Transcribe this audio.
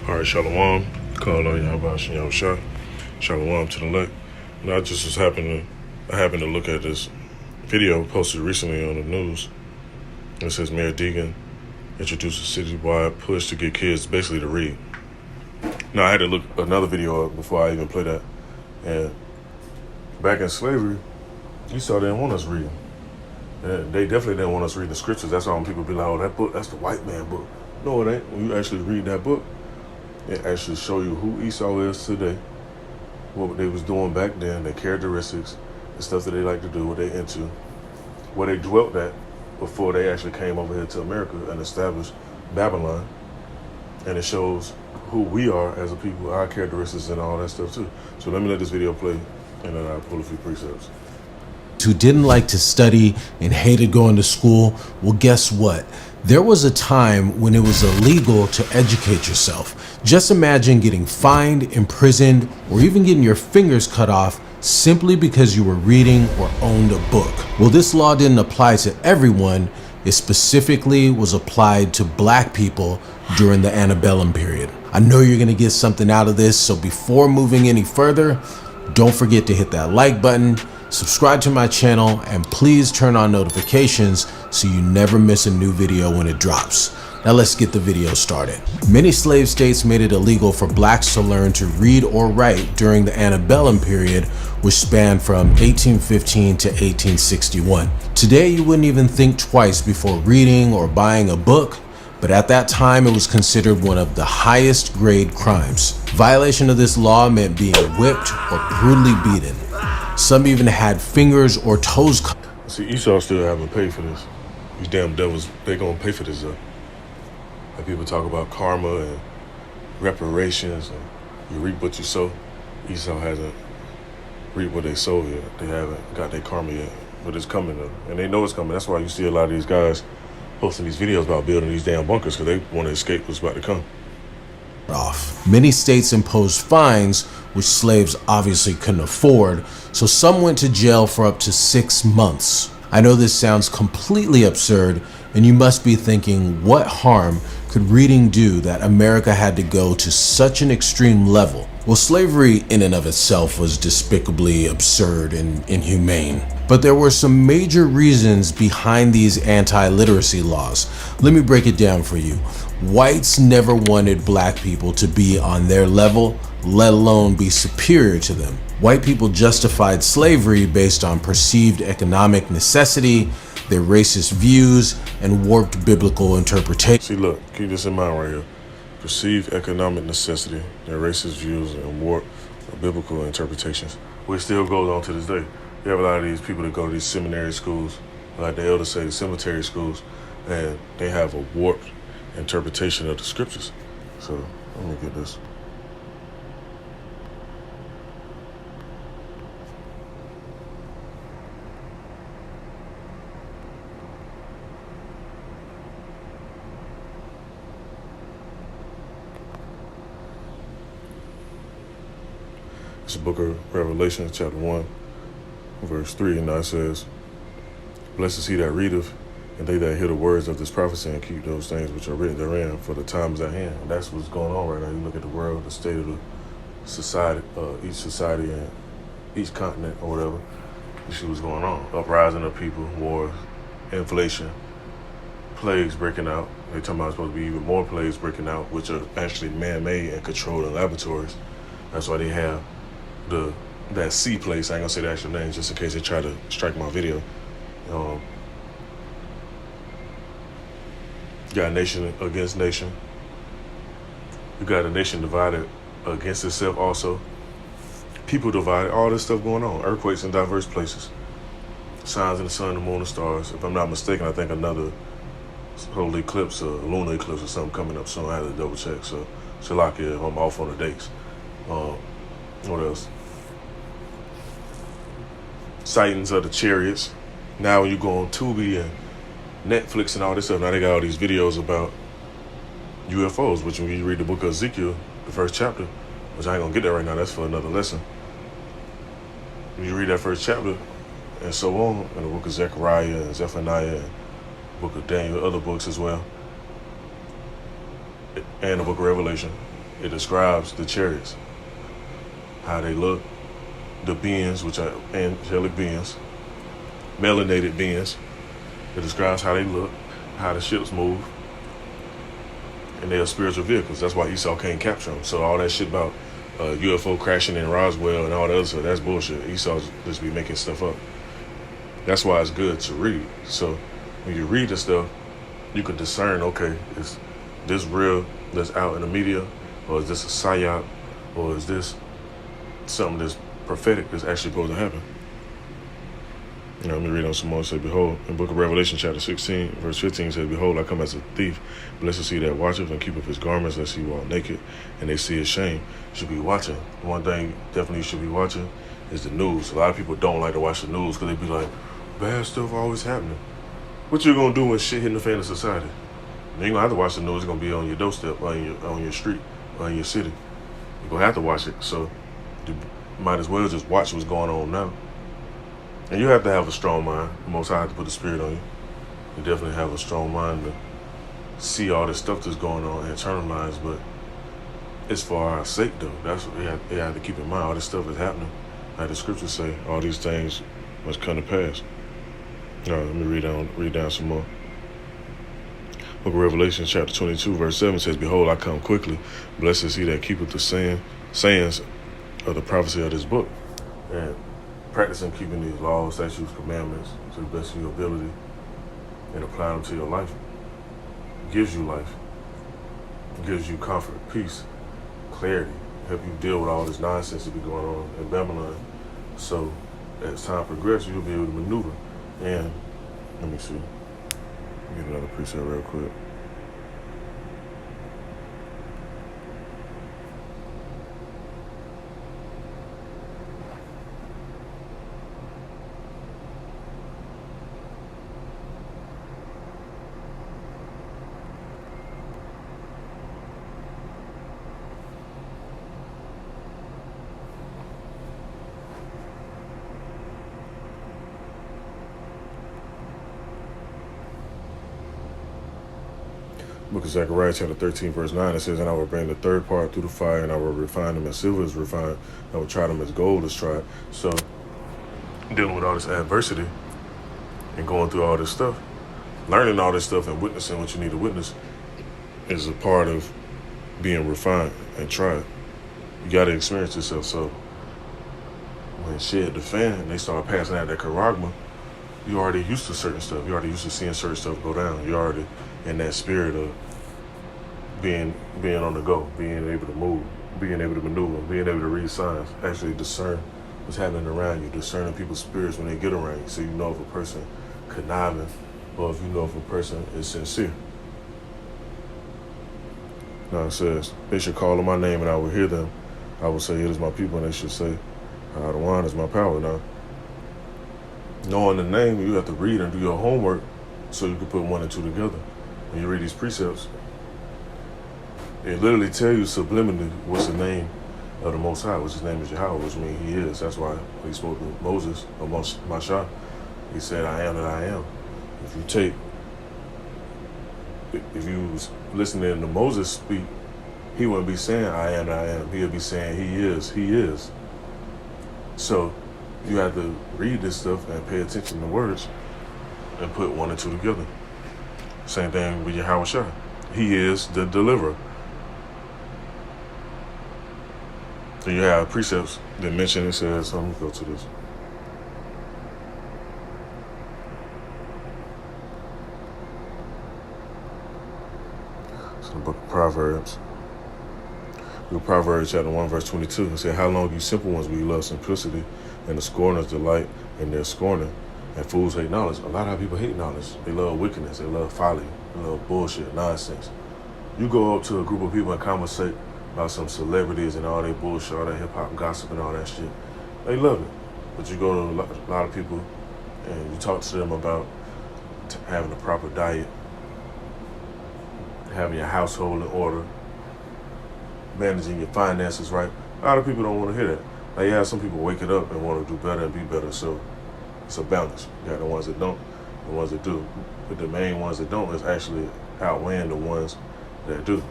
All right, Shalom. Call on Yahweh Shah. Shalom to the elect. And I just happened to look at this video posted recently on the news. It says Mayor Deegan introduced a citywide push to get kids basically to read. Now, I had to look another video up before I even play that. And back in slavery, Esau didn't want us reading. And they definitely didn't want us reading the scriptures. That's why when people be like, oh, that book, that's the white man book. No, it ain't. When you actually read that book, it actually show you who Esau is today, what they was doing back then, their characteristics, the stuff that they like to do, what they into, where they dwelt at before they actually came over here to America and established Babylon. And it shows who we are as a people, our characteristics and all that stuff too. So let me let this video play and then I'll pull a few precepts. Who didn't like to study and hated going to school, well, guess what? There was a time when it was illegal to educate yourself. Just imagine getting fined, imprisoned, or even getting your fingers cut off simply because you were reading or owned a book. Well, this law didn't apply to everyone. It specifically was applied to black people during the antebellum period. I know you're gonna get something out of this, so before moving any further, don't forget to hit that like button, subscribe to my channel, and please turn on notifications so you never miss a new video when it drops. Now let's get the video started. Many slave states made it illegal for blacks to learn to read or write during the antebellum period, which spanned from 1815 to 1861. Today, you wouldn't even think twice before reading or buying a book, but at that time, it was considered one of the highest grade crimes. Violation of this law meant being whipped or brutally beaten. Some even had fingers or toes cut. See, Esau still haven't paid for this. These damn devils, they gonna pay for this though. Like people talk about karma and reparations and you reap what you sow. Esau hasn't reaped what they sow yet. They haven't got their karma yet, but it's coming though. And they know it's coming. That's why you see a lot of these guys posting these videos about building these damn bunkers because they want to escape what's about to come. Many states imposed fines, which slaves obviously couldn't afford, so some went to jail for up to 6 months. I know this sounds completely absurd, and you must be thinking, what harm could reading do that America had to go to such an extreme level? Well, slavery in and of itself was despicably absurd and inhumane. But there were some major reasons behind these anti-literacy laws. Let me break it down for you. Whites never wanted black people to be on their level, let alone be superior to them. White people justified slavery based on perceived economic necessity, their racist views, and warped biblical interpretation. See, look, keep this in mind right here. Perceived economic necessity, their racist views, and warped biblical interpretations. Which still goes on to this day. You have a lot of these people that go to these seminary schools, like the elders say, the cemetery schools, and they have a warped interpretation of the scriptures. So, let me get this. It's the book of Revelation, chapter 1, verse 3, and it says, "Blessed is he that readeth, and they that hear the words of this prophecy and keep those things which are written therein, for the time is at hand." And that's what's going on right now. You look at the world, the state of the society, each society and each continent or whatever, you see what's going on. Uprising of people, wars, inflation, plagues breaking out. They're talking about supposed to be even more plagues breaking out, which are actually man-made and controlled in laboratories. That's why they have that C place. I ain't gonna say the actual name just in case they try to strike my video. You got nation against nation. You got a nation divided against itself also. People divided, all this stuff going on. Earthquakes in diverse places. Signs in the sun, the moon, and stars. If I'm not mistaken, I think another solar eclipse or lunar eclipse or something coming up soon. I had to double check. So, Shalakia, if I'm off on the dates. What else? Sightings of the chariots. Now when you go on Tubi and Netflix and all this stuff, now they got all these videos about UFOs, which when you read the book of Ezekiel, the first chapter, which I ain't gonna get that right now, that's for another lesson. When you read that first chapter and so on, in the book of Zechariah and Zephaniah and book of Daniel, other books as well, and the book of Revelation, It describes the chariots, how they look, the beings, which are angelic beings, melanated beings. It describes how they look, how the ships move, and they are spiritual vehicles. That's why Esau can't capture them. So all that shit about UFO crashing in Roswell and all that other stuff, that's bullshit. Esau just be making stuff up. That's why it's good to read. So when you read the stuff, you can discern, okay, is this real that's out in the media, or is this a psyop, or is this something that's prophetic that's actually supposed to happen? Let me read on some more. It said, behold, in the book of Revelation, chapter 16, verse 15, said, behold, I come as a thief. Blessed is he that watcheth and keepeth his garments, lest he walk naked, and they see his shame. You should be watching. One thing definitely you should be watching is the news. A lot of people don't like to watch the news because they be like, bad stuff always happening. What you gonna do when shit hitting the fan of society? You ain't gonna have to watch the news. It's gonna be on your doorstep, on your street, or in your city. You're gonna have to watch it. So you might as well just watch what's going on now. And you have to have a strong mind. The Most High has to put the spirit on you. You definitely have a strong mind to see all this stuff that's going on and internalize. But it's for our sake, though. That's what you have to keep in mind. All this stuff is happening. Like the scriptures say, all these things must come to pass. All right, let me read down some more. Book of Revelation, chapter 22, verse 7 says, behold, I come quickly. Blessed is he that keepeth the sayings of the prophecy of this book. And practicing keeping these laws, statutes, commandments to the best of your ability and apply them to your life gives you life, gives you comfort, peace, clarity, help you deal with all this nonsense that be going on in Babylon. So as time progresses, you'll be able to maneuver. And let me see, get another preset real quick. Book of Zechariah, chapter 13, verse 9, it says, and I will bring the third part through the fire, and I will refine them as silver is refined. I will try them as gold is tried. So, dealing with all this adversity and going through all this stuff, learning all this stuff and witnessing what you need to witness is a part of being refined and tried. You got to experience yourself. So, when shit hit the fan and they start passing out that charagma, you already used to certain stuff. You already used to seeing certain stuff go down. You already in that spirit of being on the go, being able to move, being able to maneuver, being able to read signs, actually discern what's happening around you, discerning people's spirits when they get around you, so you know if a person conniving or if you know if a person is sincere. Now it says, they should call on my name and I will hear them. I will say, it is my people, and they should say, Adawan is my power. Now, knowing the name, you have to read and do your homework so you can put one and two together. When you read these precepts, it literally tell you subliminally what's the name of the Most High, which his name is Yahweh, which means he is. That's why he spoke to Moses, or Masha. He said, I am that I am. If you was listening to Moses speak, he wouldn't be saying, I am that I am. He would be saying, he is. So you have to read this stuff and pay attention to words and put one and two together. Same thing with Yahweh Shah. He is the deliverer. So you have precepts that mention, it says, let me go to this. It's in the book of Proverbs. Book of Proverbs, chapter 1, verse 22. It said, how long you simple ones will you love simplicity, and the scorners delight in their scorning, and fools hate knowledge. A lot of people hate knowledge. They love wickedness. They love folly. They love bullshit, nonsense. You go up to a group of people and conversate about some celebrities and all that bullshit, all that hip-hop gossip and all that shit. They love it. But you go to a lot of people and you talk to them about having a proper diet, having your household in order, managing your finances right. A lot of people don't want to hear that. Like, yeah, some people wake it up and want to do better and be better, so it's a balance. You got the ones that don't, the ones that do. But the main ones that don't is actually outweighing the ones that do.